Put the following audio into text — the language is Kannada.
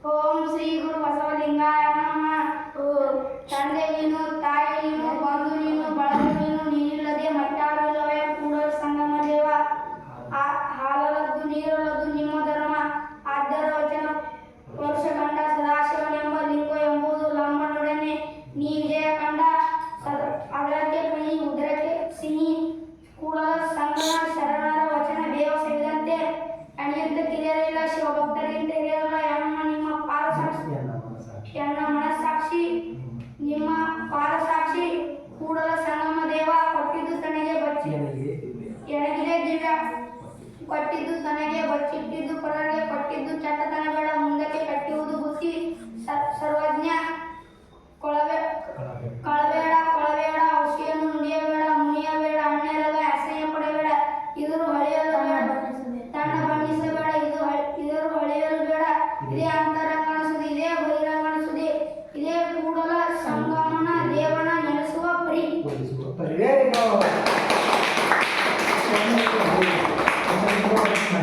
ಓಂ ಶ್ರೀ ಗುರು ಬಸವಲಿಂಗಾಯ ನಮಃ. ತಂದೆ ನೀನು, ತಾಯಿ ನೀನು, ಬಂಧು ನೀನು, ಬಳಗ ನೀನು, ನೀನಿಲ್ಲದೆ ಮತ್ತಾರು ಇಲ್ಲವೇ ಕೂಡಲ ಸಂಗಮ ದೇವ. ಹಾಲಲದ್ದು ನೀರಲದ್ದು ನಿಮ್ಮ ಧರ್ಮ. ಆದ್ಯರ ವಚನ ವರ್ಷ ಕಂಡ ಸದಾಶಿವನೆಂಬ ಲಿಂಗ ಎಂಬುದು ಲಂಬನೊಡನೆ ನೀ ವಿಜಯ ಕಂಡ. ಅದರಕ್ಕೆ ಕಹಿ ಉದರಕ್ಕೆ ಸಿಹಿ ಕೂಡಲ ಸಂಗಮ ಶರಣರ ವಚನ ದೇವ ಸೇರಿದಂತೆ ಅಣಿಯಂತ ಕಿರಿಯರಿಲ್ಲ ಶಿವಭಕ್ತರಿಗಿಂತ ಹಿರಿಯರಲ್ಲ. ಎನ್ನ ಮನಸ್ಸಾಕ್ಷಿ ನಿಮ್ಮ ಪಾದಸಾಕ್ಷಿ ಕೂಡಲ ಸಂಗಮ ದೇವ. ಕೊಟ್ಟಿದ್ದು ತನಗೆ ಬಚ್ಚಿ ಎಣಗಿದೆ ದಿವ್ಯ, ಕೊಟ್ಟಿದ್ದು ತನಗೆ ಬಚ್ಚಿಟ್ಟಿದ್ದು ಪರರಿಗೆ, ಕೊಟ್ಟಿದ್ದು ಚಟತನ ಬೇಡ ಮುಂದಕ್ಕೆ ಕಟ್ಟುವುದು ಬುದ್ಧಿ. ಸರ್ವಜ್ಞ ಕಳಬೇಡ ಕೊಳಬೇಡ, ಔಷಧಿಯನ್ನು ನುಡಿಯಬೇಡ, ಮುನಿಯಬೇಡ, ಅಣ್ಣೆರಗ ಅಸಹ್ಯ ಪಡಬೇಡ, ಇದರು ಹೊಳೆಯಲು ಬೇಡ, ತನ್ನ ಬಣ್ಣಿಸಬೇಡ, ಇದರು ಹೊಳೆಯಲು ಬೇಡ. ಇದೇ ಅಂತರ